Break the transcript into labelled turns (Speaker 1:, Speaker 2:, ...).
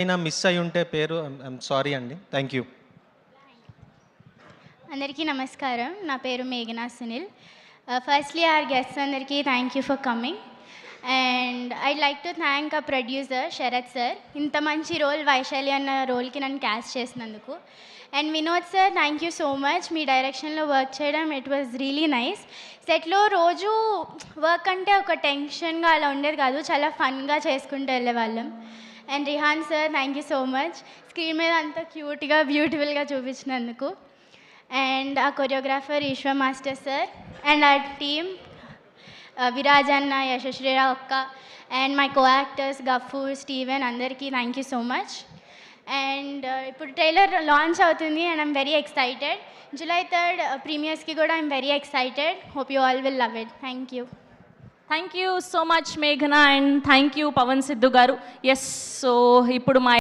Speaker 1: అయినా మిస్ అయి ఉంటే పేరు ఐఎమ్ సారీ అండి. Thank you.
Speaker 2: అందరికీ నమస్కారం. నా పేరు మేఘనా సునీల్. ఫస్ట్లీ ఆర్ గెస్ట్స్ అందరికీ thank you for coming. And I'd like to thank a producer Sharath sir, ఇంత మంచి రోల్ వైశాలి అన్న రోల్కి నన్ను క్యాస్ట్ చేసినందుకు. And Vinod sir, thank you so much. మీ డైరెక్షన్లో వర్క్ చేయడం ఇట్ వాజ్ రియలీ నైస్. సెట్లో రోజు వర్క్ అంటే ఒక టెన్షన్గా అలా ఉండేది కాదు, చాలా ఫన్గా చేసుకుంటూ వెళ్ళేవాళ్ళం. And Rehan sir, thank you so much. Screen మీద అంత క్యూట్గా బ్యూటిఫుల్గా చూపించినందుకు. అండ్ ఆ choreographer Eshwar master sir and ఆ టీమ్ విరాజ్ అన్న, యశశ్రీరావు అక్క and my co actors Gafoor, Steven, అందరికీ thank you so much. And ఇప్పుడు ట్రైలర్ లాంచ్ అవుతుంది and I'm very excited. July 3rd ప్రీమియర్స్కి కూడా I'm very excited. Hope you all will love it. Thank you.
Speaker 3: Thank you so much మేఘనా and thank you Pawan Siddhu గారు. Yes, so ఇప్పుడు మా